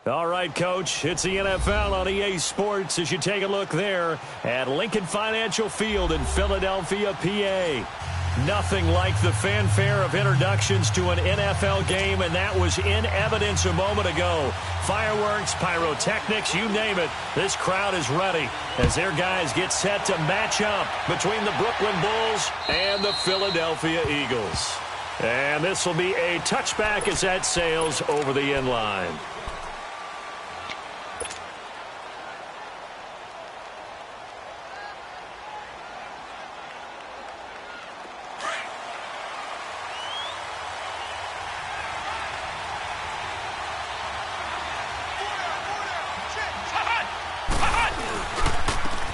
All right, Coach, it's the NFL on EA Sports as you take a look there at Lincoln Financial Field in Philadelphia, PA. Nothing like the fanfare of introductions to an NFL game, and that was in evidence a moment ago. Fireworks, pyrotechnics, you name it. This crowd is ready as their guys get set to match up between the Brooklyn Bulls and the Philadelphia Eagles. And this will be a touchback as that sails over the end line.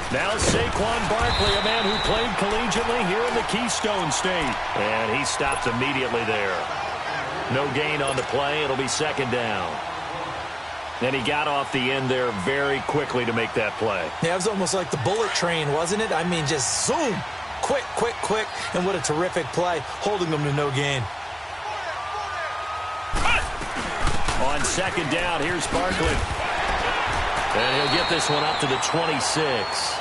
Now Saquon Barkley, a man who played collegiately here in the Keystone State. And he stopped immediately there. No gain on the play. It'll be second down. And he got off the end there very quickly to make that play. Yeah, it was almost like the bullet train, wasn't it? I mean, just zoom. Quick, quick, quick. And what a terrific play, holding them to no gain. On second down, here's Barkley. And he'll get this one up to the 26.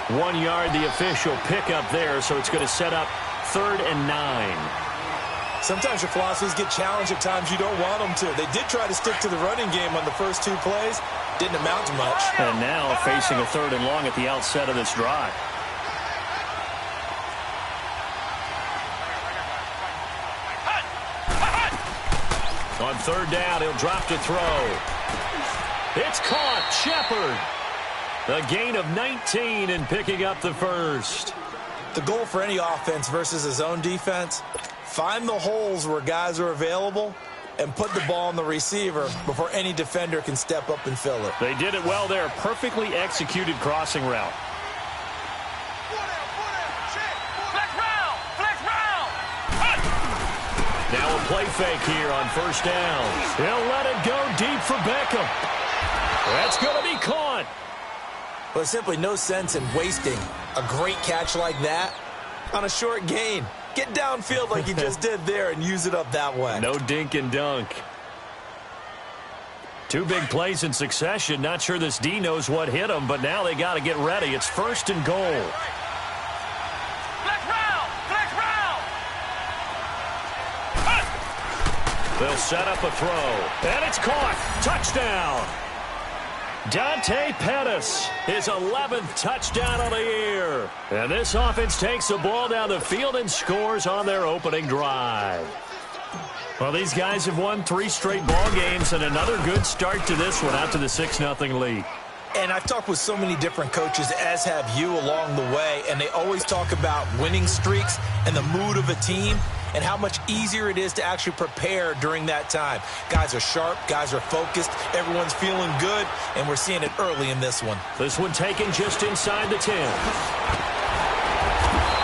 1 yard, the official pickup there, so it's going to set up 3rd and 9. Sometimes your philosophies get challenged at times you don't want them to. They did try to stick to the running game on the first 2 plays. Didn't amount to much. And now facing a 3rd and long at the outset of this drive. On 3rd down, he'll drop to throw. It's caught. Shepard. A gain of 19 and picking up the first. The goal for any offense versus his own defense, find the holes where guys are available and put the ball on the receiver before any defender can step up and fill it. They did it well there. Perfectly executed crossing route. Now a play fake here on 1st down. He'll let it go deep for Beckham. That's going to be caught. Well, there's simply no sense in wasting a great catch like that on a short gain. Get downfield like you just did there and use it up that way. No dink and dunk. 2 big plays in succession. Not sure this D knows what hit him, but now they got to get ready. It's 1st and goal. They'll set up a throw. And it's caught. Touchdown. Dante Pettis, his 11th touchdown of the year. And this offense takes the ball down the field and scores on their opening drive. Well, these guys have won 3 straight ball games and another good start to this one out to the 6-0 lead. And I've talked with so many different coaches, as have you, along the way, and they always talk about winning streaks and the mood of a team and how much easier it is to actually prepare during that time. Guys are sharp, guys are focused, everyone's feeling good, and we're seeing it early in this one. This one taken just inside the 10.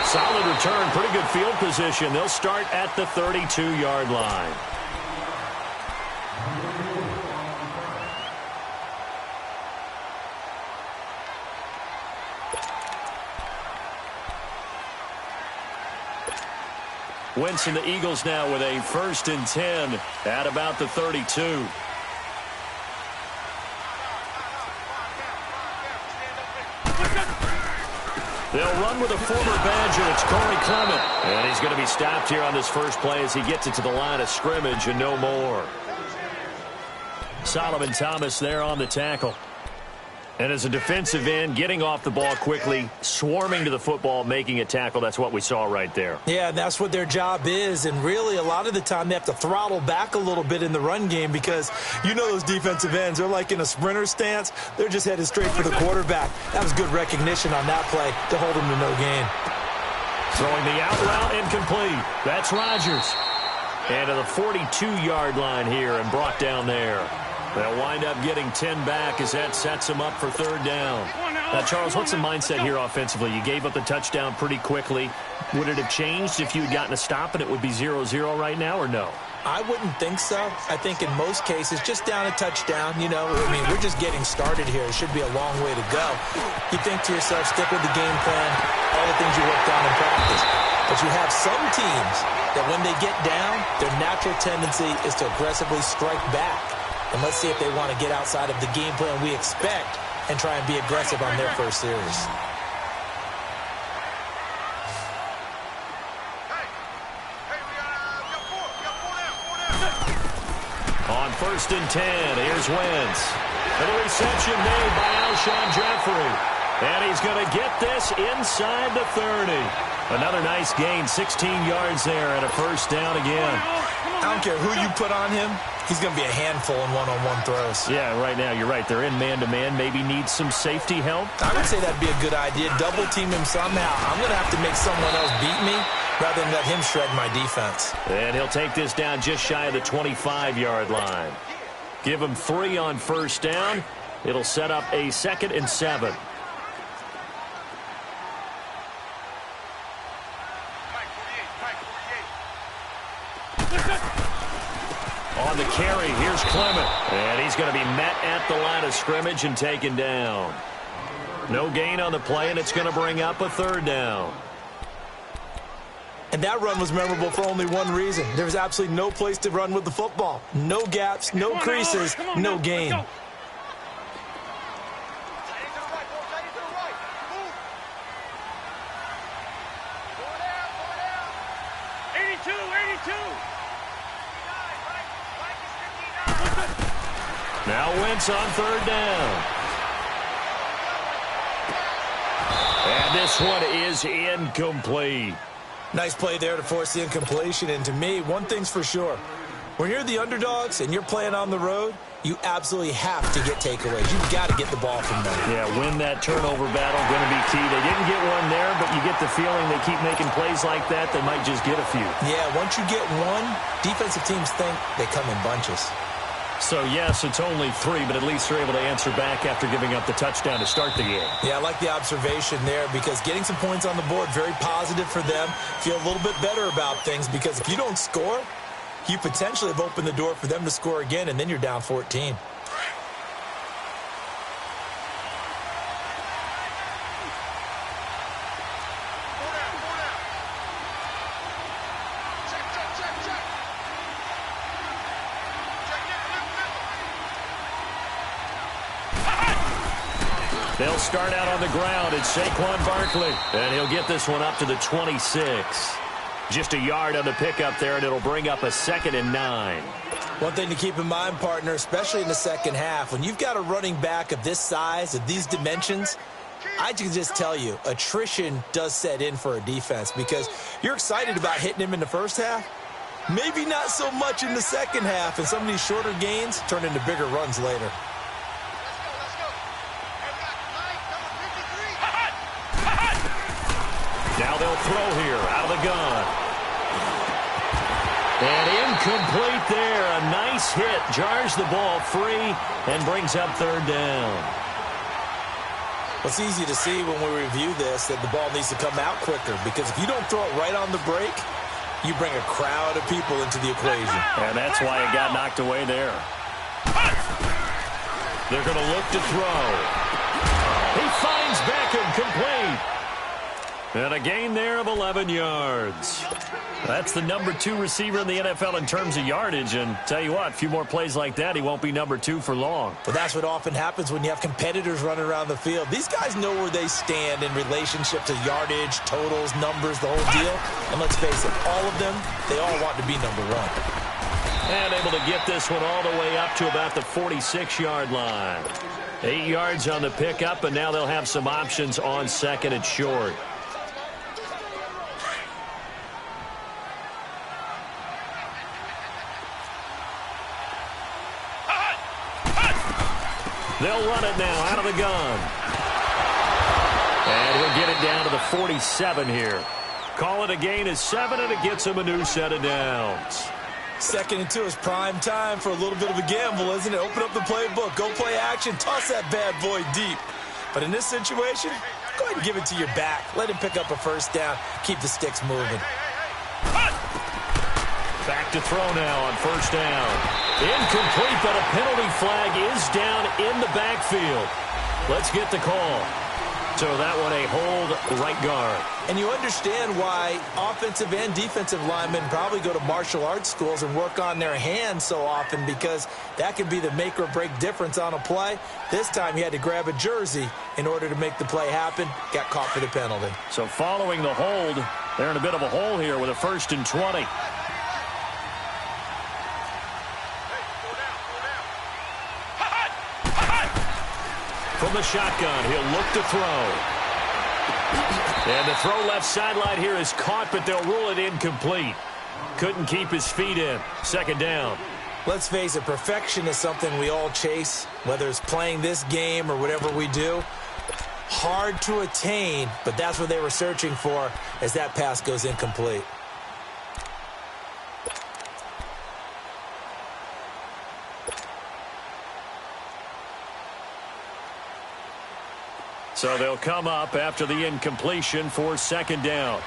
Solid return, pretty good field position. They'll start at the 32-yard line. Wentz and the Eagles now with a 1st and 10 at about the 32. They'll run with a former Badger. It's Corey Clement. And he's going to be stopped here on this first play as he gets it to the line of scrimmage and no more. Solomon Thomas there on the tackle. And as a defensive end, getting off the ball quickly, swarming to the football, making a tackle, that's what we saw right there. Yeah, and that's what their job is. And really, a lot of the time, they have to throttle back a little bit in the run game because you know those defensive ends, they're like in a sprinter stance. They're just headed straight for the quarterback. That was good recognition on that play to hold them to no gain. Throwing the out route incomplete. That's Rodgers. And to the 42-yard line here and brought down there. They'll wind up getting 10 back as that sets them up for 3rd down. Now, Charles, what's the mindset here offensively? You gave up the touchdown pretty quickly. Would it have changed if you had gotten a stop and it would be 0-0 right now or no? I wouldn't think so. I think in most cases, just down a touchdown, you know, I mean, we're just getting started here. It should be a long way to go. You think to yourself, stick with the game plan, all the things you worked on in practice. But you have some teams that when they get down, their natural tendency is to aggressively strike back. And let's see if they want to get outside of the game plan we expect and try and be aggressive on their first series. On 1st and 10, here's Wentz. And the reception made by Alshon Jeffrey. And he's going to get this inside the 30. Another nice gain, 16 yards there, and a first down again. I don't care who you put on him. He's going to be a handful in one-on-one throws. Yeah, right now, you're right. They're in man-to-man. Maybe need some safety help. I would say that'd be a good idea. Double-team him somehow. I'm going to have to make someone else beat me rather than let him shred my defense. And he'll take this down just shy of the 25-yard line. Give him 3 on first down. It'll set up a 2nd and 7. On the carry, here's Clement. And he's going to be met at the line of scrimmage and taken down. No gain on the play, and it's going to bring up a 3rd down. And that run was memorable for only one reason. There was absolutely no place to run with the football. No gaps, no creases, no gain. Now Wentz on 3rd down. And this one is incomplete. Nice play there to force the incompletion. And to me, one thing's for sure. When you're the underdogs and you're playing on the road, you absolutely have to get takeaways. You've got to get the ball from them. Yeah, win that turnover battle, going to be key. They didn't get one there, but you get the feeling they keep making plays like that, they might just get a few. Yeah, once you get one, defensive teams think they come in bunches. So, yes, it's only 3, but at least they're able to answer back after giving up the touchdown to start the game. Yeah, I like the observation there because getting some points on the board, very positive for them. Feel a little bit better about things because if you don't score, you potentially have opened the door for them to score again, and then you're down 14. They'll start out on the ground. It's Saquon Barkley. And he'll get this one up to the 26. Just a yard on the pickup there, and it'll bring up a 2nd and 9. One thing to keep in mind, partner, especially in the second half, when you've got a running back of this size, of these dimensions, I can just tell you, attrition does set in for a defense because you're excited about hitting him in the first half. Maybe not so much in the second half, and some of these shorter gains turn into bigger runs later. Now they'll throw here out of the gun. And incomplete there. A nice hit. Jars the ball free and brings up 3rd down. Well, it's easy to see when we review this that the ball needs to come out quicker because if you don't throw it right on the break, you bring a crowd of people into the equation. And that's why it got knocked away there. They're going to look to throw. He finds Beckham complete. And a gain there of 11 yards. That's the number 2 receiver in the NFL in terms of yardage. And tell you what, a few more plays like that, he won't be number 2 for long. But that's what often happens when you have competitors running around the field. These guys know where they stand in relationship to yardage, totals, numbers, the whole deal. And let's face it, all of them, they all want to be number 1. And able to get this one all the way up to about the 46-yard line. 8 yards on the pickup, and now they'll have some options on 2nd and short. They'll run it now out of the gun. And he'll get it down to the 47 here. Call it a gain of 7, and it gets him a new set of downs. 2nd and 2 is prime time for a little bit of a gamble, isn't it? Open up the playbook, go play action, toss that bad boy deep. But in this situation, go ahead and give it to your back. Let him pick up a first down, keep the sticks moving. Back to throw now on 1st down. Incomplete, but a penalty flag is down in the backfield. Let's get the call. So that one a hold right guard. And you understand why offensive and defensive linemen probably go to martial arts schools and work on their hands so often, because that can be the make or break difference on a play. This time he had to grab a jersey in order to make the play happen. Got caught for the penalty. So following the hold, they're in a bit of a hole here with a 1st and 20. From the shotgun, he'll look to throw. And the throw left sideline here is caught, but they'll rule it incomplete. Couldn't keep his feet in. 2nd down. Let's face it, perfection is something we all chase, whether it's playing this game or whatever we do. Hard to attain, but that's what they were searching for as that pass goes incomplete. So they'll come up after the incompletion for 2nd down.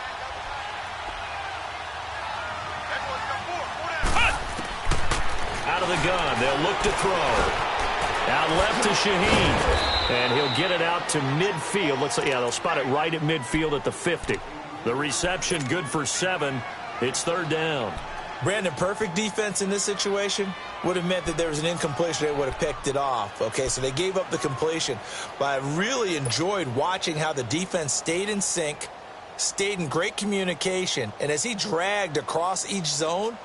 Out of the gun, they'll look to throw. Out left to Shaheen. And he'll get it out to midfield. They'll spot it right at midfield at the 50. The reception good for 7. It's 3rd down. Brandon, perfect defense in this situation would have meant that there was an incompletion. They would have picked it off. Okay, so they gave up the completion. But I really enjoyed watching how the defense stayed in sync, stayed in great communication. And as he dragged across each zone,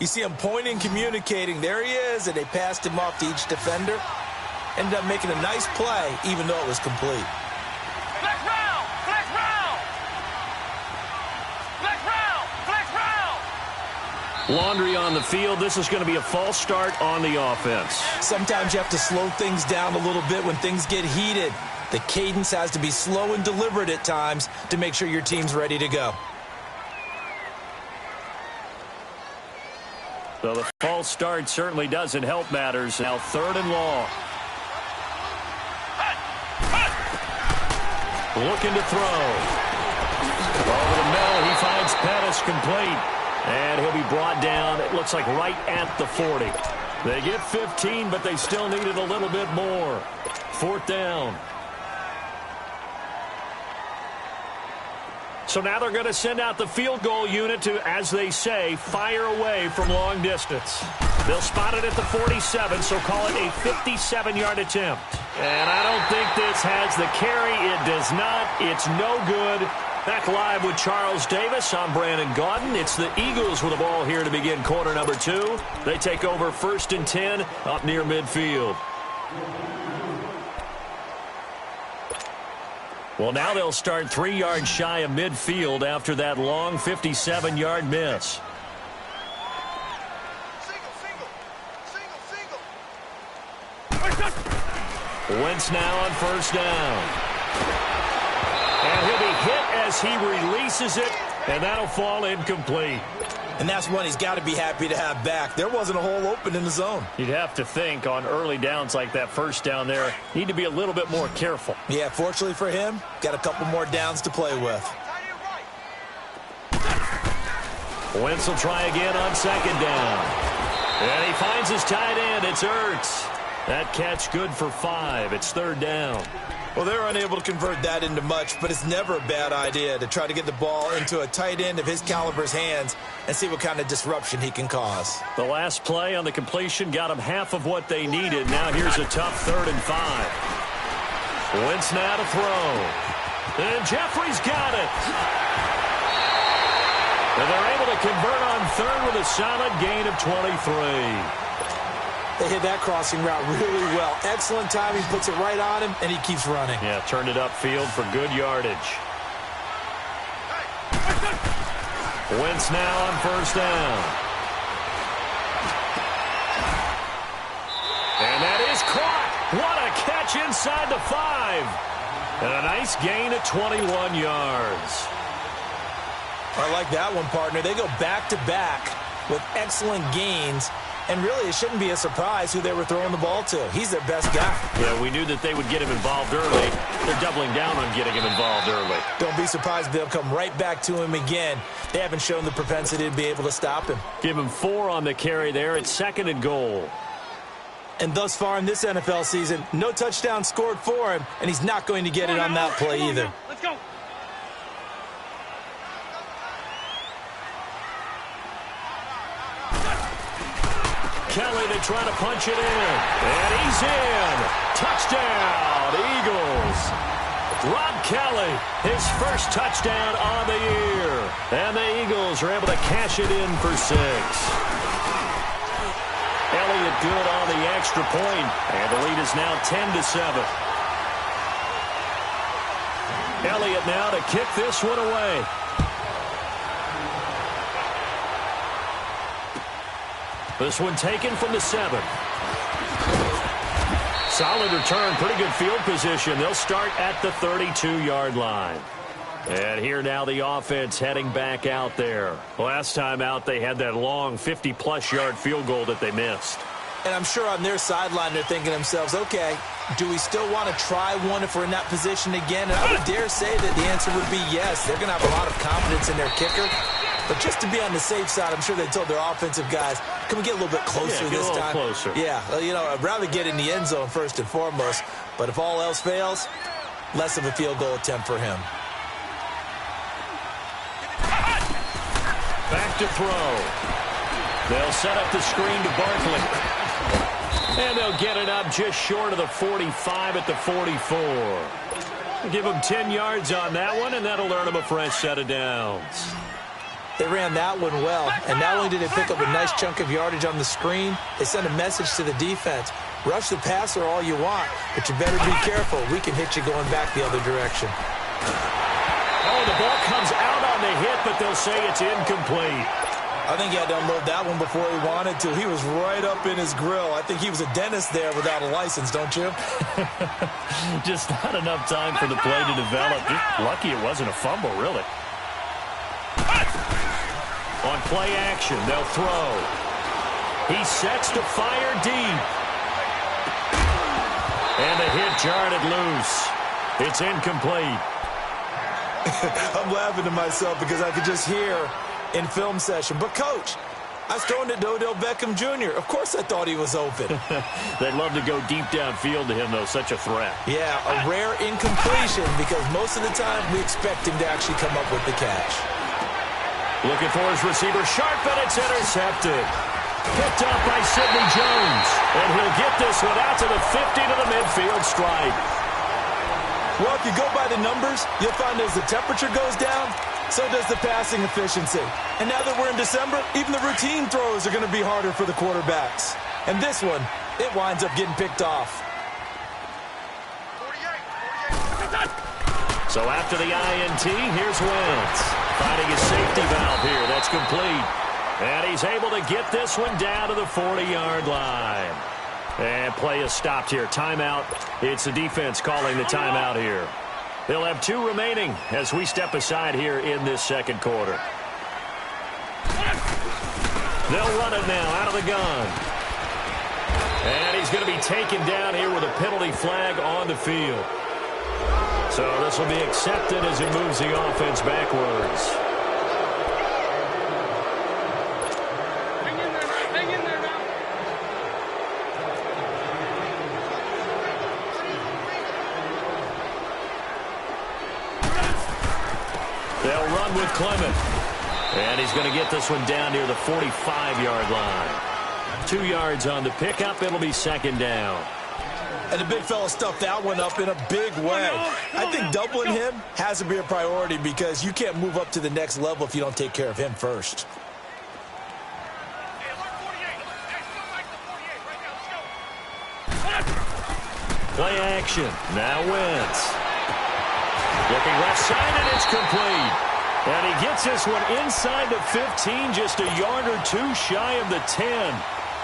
you see him pointing, communicating. There he is, and they passed him off to each defender. Ended up making a nice play, even though it was complete. Flex round! Flex round! Flex round! Flex round! Laundry on the field. This is going to be a false start on the offense. Sometimes you have to slow things down a little bit when things get heated. The cadence has to be slow and deliberate at times to make sure your team's ready to go. So the false start certainly doesn't help matters. Now 3rd and long. Looking to throw. Over the middle, he finds Pettis complete. And he'll be brought down, it looks like right at the 40. They get 15, but they still needed a little bit more. 4th down. So now they're going to send out the field goal unit to, as they say, fire away from long distance. They'll spot it at the 47, so call it a 57-yard attempt. And I don't think this has the carry. It does not. It's no good. Back live with Charles Davis. I'm Brandon Gaudin. It's the Eagles with the ball here to begin quarter number 2. They take over 1st and 10 up near midfield. Well, now they'll start 3 yards shy of midfield after that long 57-yard miss. Wentz now on 1st down. And he'll be hit as he releases it, and that'll fall incomplete. And that's one he's got to be happy to have back. There wasn't a hole open in the zone. You'd have to think on early downs like that 1st down there, need to be a little bit more careful. Yeah, fortunately for him, got a couple more downs to play with. Wentz will try again on 2nd down. And he finds his tight end. It's Ertz. That catch good for 5. It's 3rd down. Well, they're unable to convert that into much, but it's never a bad idea to try to get the ball into a tight end of his caliber's hands and see what kind of disruption he can cause. The last play on the completion got them half of what they needed. Now here's a tough 3rd and 5. Wentz now to throw. And Jeffrey's got it. And they're able to convert on 3rd with a solid gain of 23. They hit that crossing route really well. Excellent timing, puts it right on him, and he keeps running. Yeah, turned it upfield for good yardage. Wentz now on 1st down. And that is caught. What a catch inside the 5. And a nice gain of 21 yards. I like that one, partner. They go back-to-back with excellent gains. And really, it shouldn't be a surprise who they were throwing the ball to. He's their best guy. Yeah, we knew that they would get him involved early. They're doubling down on getting him involved early. Don't be surprised if they'll come right back to him again. They haven't shown the propensity to be able to stop him. Give him 4 on the carry there. It's 2nd and goal. And thus far in this NFL season, no touchdown scored for him, and he's not going to get it on that play either. Let's go. Kelly to try to punch it in. And he's in. Touchdown, Eagles. Rob Kelly, his first touchdown on the year. And the Eagles are able to cash it in for 6. Elliott good on the extra point, and the lead is now 10-7. Elliott now to kick this one away. This one taken from the 7. Solid return, pretty good field position. They'll start at the 32-yard line. And here now the offense heading back out there. Last time out they had that long 50-plus yard field goal that they missed. And I'm sure on their sideline they're thinking to themselves, okay, do we still want to try one if we're in that position again? And I would dare say that the answer would be yes. They're going to have a lot of confidence in their kicker. But just to be on the safe side, I'm sure they told their offensive guys, can we get a little bit closer this time? Closer. Yeah, you know, I'd rather get in the end zone first and foremost. But if all else fails, less of a field goal attempt for him. Back to throw. They'll set up the screen to Barkley. And they'll get it up just short of the 45 at the 44. Give them 10 yards on that one, and that'll earn them a fresh set of downs. They ran that one well, and not only did they pick up a nice chunk of yardage on the screen, they sent a message to the defense. Rush the passer all you want, but you better be careful. We can hit you going back the other direction. Oh, the ball comes out on the hit, but they'll say it's incomplete. I think he had to unload that one before he wanted to. He was right up in his grill. I think he was a dentist there without a license, don't you? Just not enough time for the play to develop. Just lucky it wasn't a fumble, really. On play action, they'll throw. He sets to fire deep. And the hit jarred it loose. It's incomplete. I'm laughing to myself because I could just hear in film session. But, Coach, I was throwing it to Odell Beckham Jr. Of course I thought he was open. They'd love to go deep downfield to him, though. Such a threat. Yeah, a rare incompletion because most of the time we expect him to actually come up with the catch. Looking for his receiver, sharp, and it's intercepted. Picked up by Sidney Jones. And he'll get this one out to the 50 to the midfield stripe. Well, if you go by the numbers, you'll find as the temperature goes down, so does the passing efficiency. And now that we're in December, even the routine throws are going to be harder for the quarterbacks. And this one, it winds up getting picked off. So after the INT, here's Wentz. Finding his safety valve here. That's complete. And he's able to get this one down to the 40-yard line. And play is stopped here. Timeout. It's the defense calling the timeout here. They'll have 2 remaining as we step aside here in this second quarter. They'll run it now out of the gun. And he's going to be taken down here with a penalty flag on the field. So this will be accepted as he moves the offense backwards. Hang in there now. They'll run with Clement. And he's going to get this one down near the 45-yard line. 2 yards on the pickup. It'll be second down. And the big fella stuffed that one up in a big way. I think doubling him has to be a priority because you can't move up to the next level if you don't take care of him first. Play action. Now Wentz. Looking left side, and it's complete. And he gets this one inside the 15, just a yard or 2 shy of the 10.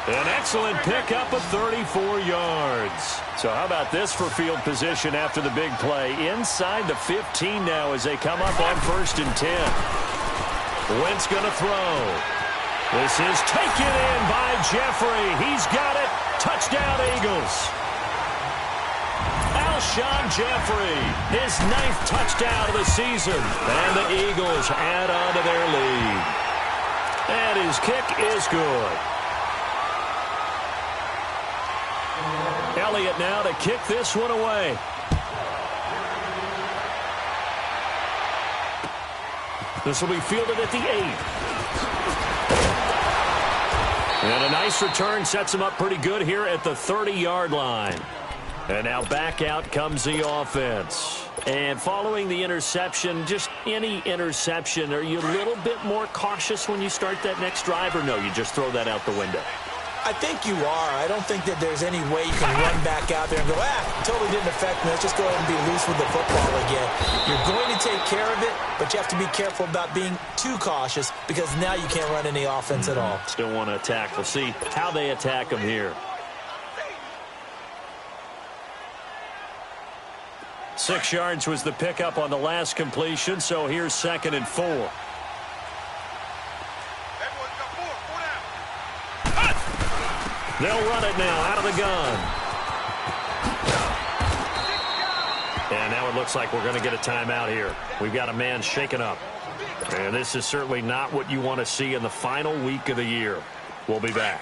An excellent pickup of 34 yards. So how about this for field position after the big play? Inside the 15 now as they come up on 1st and 10. Wentz going to throw. This is taken in by Jeffrey. He's got it. Touchdown, Eagles. Alshon Jeffrey, his 9th touchdown of the season. And the Eagles add on to their lead. And his kick is good. Elliott now to kick this one away. This will be fielded at the 8. And a nice return sets him up pretty good here at the 30-yard line. And now back out comes the offense. And following the interception, just any interception, are you a little bit more cautious when you start that next drive, or no, you just throw that out the window? I think you are. I don't think that there's any way you can run back out there and go, totally didn't affect me. Let's just go ahead and be loose with the football again. You're going to take care of it, but you have to be careful about being too cautious because now you can't run any offense at all. Still want to attack. We'll see how they attack them here. 6 yards was the pickup on the last completion, so here's 2nd and 4. They'll run it now out of the gun. And now it looks like we're going to get a timeout here. We've got a man shaken up. And this is certainly not what you want to see in the final week of the year. We'll be back.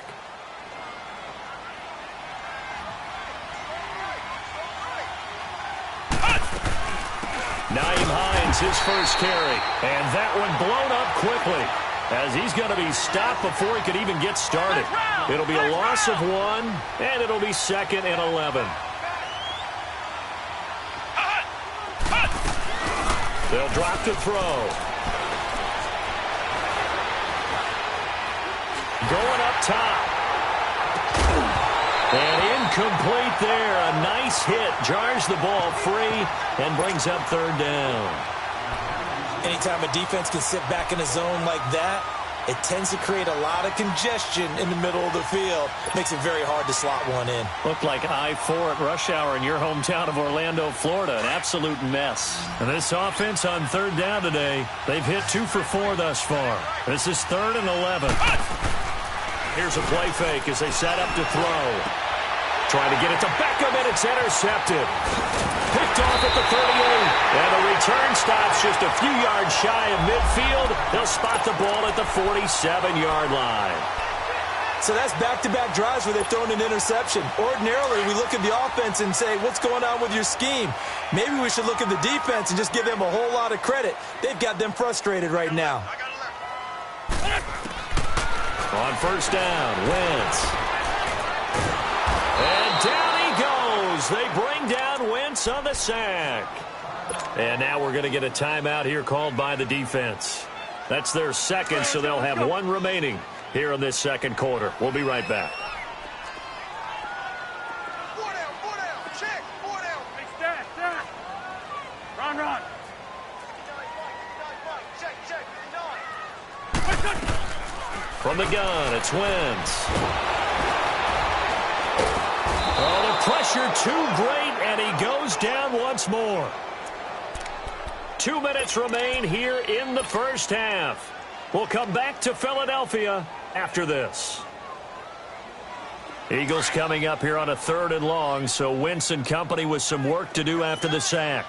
Nyheim Hines, his first carry. And that one blown up quickly as he's going to be stopped before he could even get started. It'll be a loss of 1, and it'll be 2nd and 11. They'll drop to throw. Going up top. And incomplete there. A nice hit. Jars the ball free and brings up 3rd down. Anytime a defense can sit back in a zone like that, it tends to create a lot of congestion in the middle of the field. Makes it very hard to slot one in. Looked like I-4 at rush hour in your hometown of Orlando, Florida. An absolute mess. And this offense on 3rd down today, they've hit 2 for 4 thus far. This is 3rd and 11. Here's a play fake as they set up to throw. Trying to get it to Beckham, and it's intercepted. Picked off at the 38. And the return stops just a few yards shy of midfield. They'll spot the ball at the 47-yard line. So that's back-to-back drives where they've thrown an interception. Ordinarily, we look at the offense and say, what's going on with your scheme? Maybe we should look at the defense and just give them a whole lot of credit. They've got them frustrated right now. On 1st down, Wentz. And down he goes. They bring down Wentz on the sack. And now we're going to get a timeout here called by the defense. That's their 2nd, so they'll have 1 remaining here in this 2nd quarter. We'll be right back. Check. Run. From the gun, it's Wentz. Oh, the pressure too great, and he goes down once more. 2 minutes remain here in the first half. We'll come back to Philadelphia after this. Eagles coming up here on a 3rd and long, so Wentz and company with some work to do after the sack.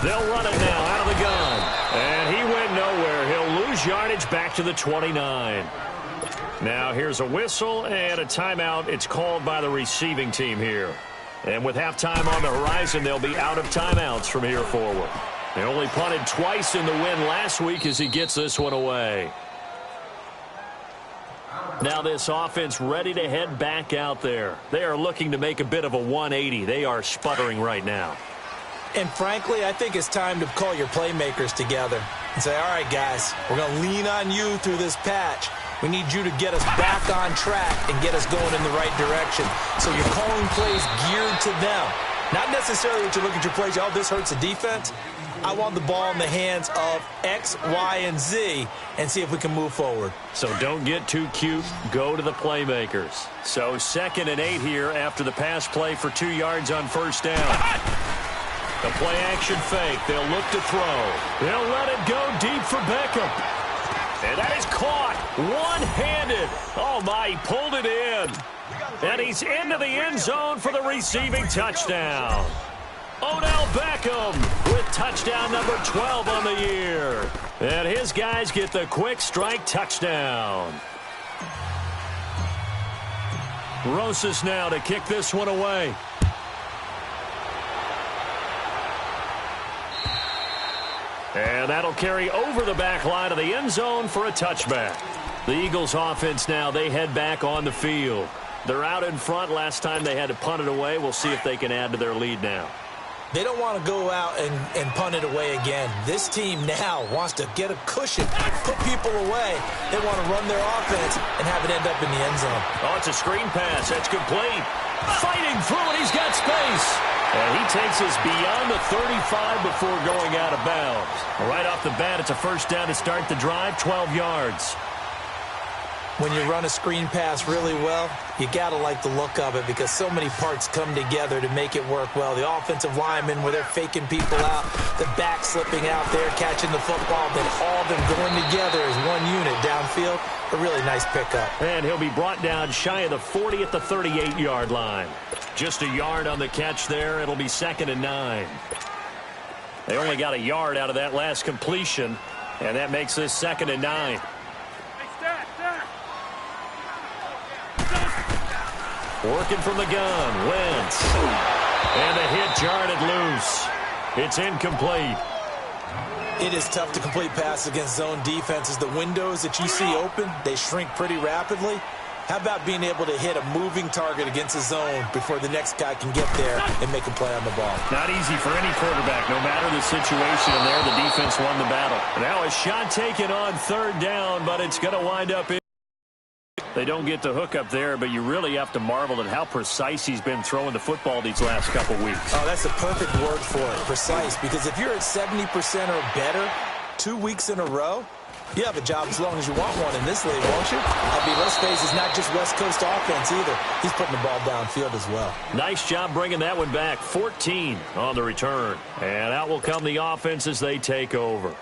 They'll run it now out of the gun. And he went nowhere. He'll lose yardage back to the 29. Now here's a whistle and a timeout. It's called by the receiving team here. And with halftime on the horizon, they'll be out of timeouts from here forward. They only punted twice in the win last week as he gets this one away. Now this offense ready to head back out there. They are looking to make a bit of a 180. They are sputtering right now. And frankly, I think it's time to call your playmakers together and say, all right, guys, we're going to lean on you through this patch. We need you to get us back on track and get us going in the right direction. So you're calling plays geared to them. Not necessarily that you look at your plays, oh, this hurts the defense. I want the ball in the hands of X, Y, and Z and see if we can move forward. So don't get too cute. Go to the playmakers. So 2nd and 8 here after the pass play for 2 yards on 1st down. The play-action fake. They'll look to throw. They'll let it go deep for Beckham. And that is caught one-handed. Oh, my, he pulled it in. And he's into the end zone for the receiving touchdown. Odell Beckham with touchdown number 12 on the year. And his guys get the quick strike touchdown. Rosas now to kick this one away. And that'll carry over the back line of the end zone for a touchback. The Eagles offense now, they head back on the field. They're out in front. Last time they had to punt it away. We'll see if they can add to their lead now. They don't want to go out and punt it away again. This team now wants to get a cushion, put people away. They want to run their offense and have it end up in the end zone. Oh, it's a screen pass. That's complete. Fighting through it. He's got space. And he takes us beyond the 35 before going out of bounds. Right off the bat, it's a first down to start the drive, 12 yards. When you run a screen pass really well, you got to like the look of it because so many parts come together to make it work well. The offensive linemen, where they're faking people out, the back slipping out there, catching the football, then all of them going together as one unit downfield. A really nice pickup. And he'll be brought down shy of the 40 at the 38-yard line. Just a yard on the catch there. It'll be 2nd and 9. They only got a yard out of that last completion, and that makes this 2nd and 9. Working from the gun, Wentz. And the hit jarred it loose. It's incomplete. It is tough to complete passes against zone defenses. The windows that you see open, they shrink pretty rapidly. How about being able to hit a moving target against a zone before the next guy can get there and make a play on the ball? Not easy for any quarterback, no matter the situation. And there, the defense won the battle. Now a shot taken on 3rd down, but it's going to wind up in. They don't get the hook up there, but you really have to marvel at how precise he's been throwing the football these last couple weeks. Oh, that's the perfect word for it, precise, because if you're at 70% or better 2 weeks in a row, you have a job as long as you want one in this league, won't you? I mean, let's face it, it's not just West Coast offense either. He's putting the ball downfield as well. Nice job bringing that one back. 14 on the return. And out will come the offense as they take over.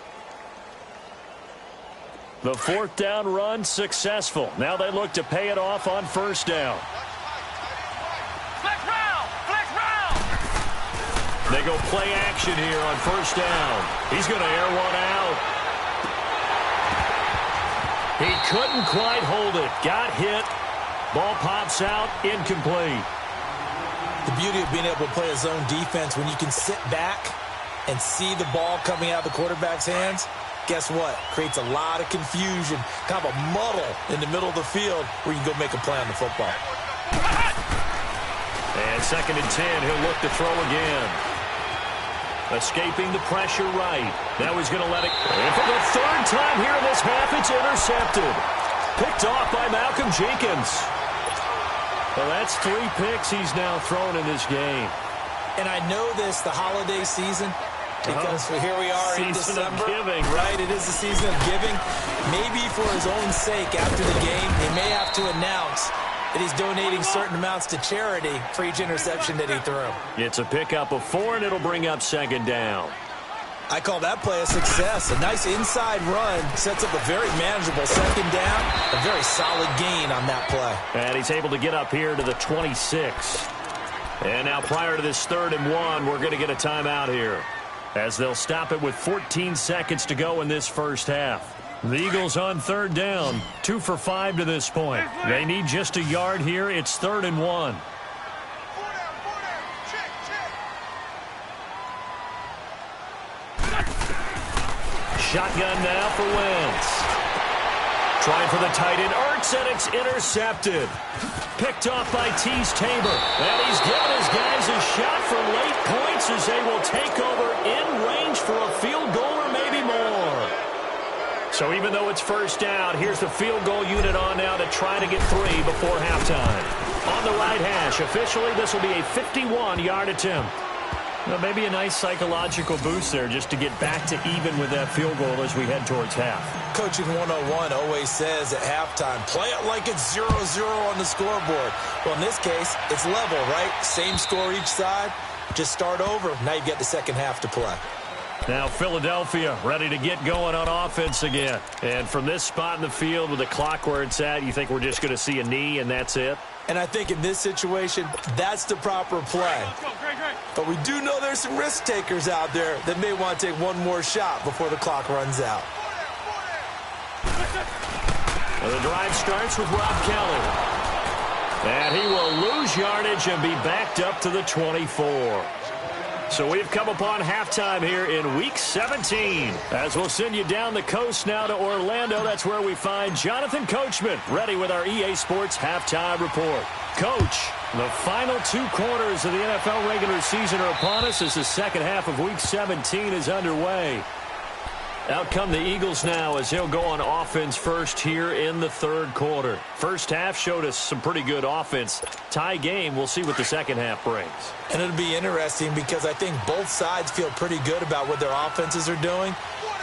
The 4th down run successful. Now they look to pay it off on 1st down. Flex round! Flex round! They go play action here on 1st down. He's going to air one out. He couldn't quite hold it. Got hit. Ball pops out. Incomplete. The beauty of being able to play a zone defense when you can sit back and see the ball coming out of the quarterback's hands. Guess what? Creates a lot of confusion, kind of a muddle in the middle of the field where you can go make a play on the football. And 2nd and 10, he'll look to throw again. Escaping the pressure right. Now he's going to let it. And for the 3rd time here in this half, it's intercepted. Picked off by Malcolm Jenkins. Well, that's 3 picks he's now thrown in this game. And I know this, the holiday season, because here we are in December, giving, right? It is the season of giving. Maybe for his own sake after the game, he may have to announce that he's donating certain amounts to charity for each interception that he threw. It's a pickup of 4, and it'll bring up 2nd down. I call that play a success. A nice inside run sets up a very manageable 2nd down, a very solid gain on that play. And he's able to get up here to the 26. And now prior to this 3rd and 1, we're going to get a timeout here, as they'll stop it with 14 seconds to go in this 1st half. The Eagles on 3rd down, 2 for 5 to this point. They need just a yard here. It's 3rd and 1. Shotgun now for Wentz. Trying for the tight end, Ertz, and it's intercepted. Picked off by Tease Tabor. And he's given his guys a shot for late points as they will take over in range for a field goal or maybe more. So even though it's 1st down, here's the field goal unit on now to try to get 3 before halftime. On the right hash, officially this will be a 51-yard attempt. Well, maybe a nice psychological boost there just to get back to even with that field goal as we head towards half. Coaching 101 always says at halftime, play it like it's 0-0 on the scoreboard. Well, in this case, it's level, right? Same score each side. Just start over. Now you get the 2nd half to play. Now Philadelphia ready to get going on offense again. And from this spot in the field with the clock where it's at, you think we're just going to see a knee and that's it? And I think in this situation, that's the proper play. But we do know there's some risk takers out there that may want to take one more shot before the clock runs out. Well, the drive starts with Rob Kelly. And he will lose yardage and be backed up to the 24. So we've come upon halftime here in Week 17. As we'll send you down the coast now to Orlando, that's where we find Jonathan Coachman ready with our EA Sports Halftime Report. Coach, the final 2 quarters of the NFL regular season are upon us as the second half of Week 17 is underway. Out come the Eagles now as they'll go on offense first here in the third quarter. First half showed us some pretty good offense. Tie game, we'll see what the second half brings. And it'll be interesting because I think both sides feel pretty good about what their offenses are doing.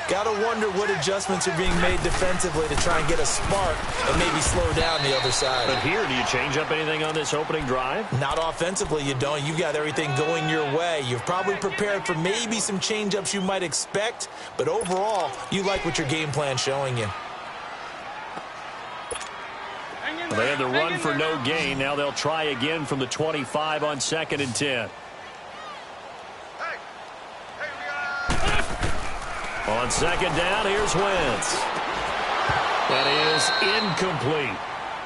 Got to wonder what adjustments are being made defensively to try and get a spark and maybe slow down the other side. But here, do you change up anything on this opening drive? Not offensively, you don't. You've got everything going your way. You've probably prepared for maybe some change-ups you might expect, but overall, you like what your game plan's showing you. Well, they had the run for no gain. Now they'll try again from the 25 on 2nd and 10. On 2nd down, here's Wentz. That is incomplete.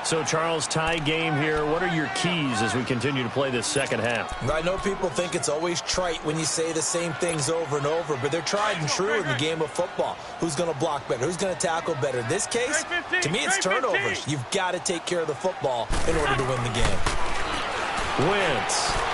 So, Charles, tie game here. What are your keys as we continue to play this second half? I know people think it's always trite when you say the same things over and over, but they're tried and true in the game of football. Who's going to block better? Who's going to tackle better? In this case, to me, it's turnovers. You've got to take care of the football in order to win the game. Wentz.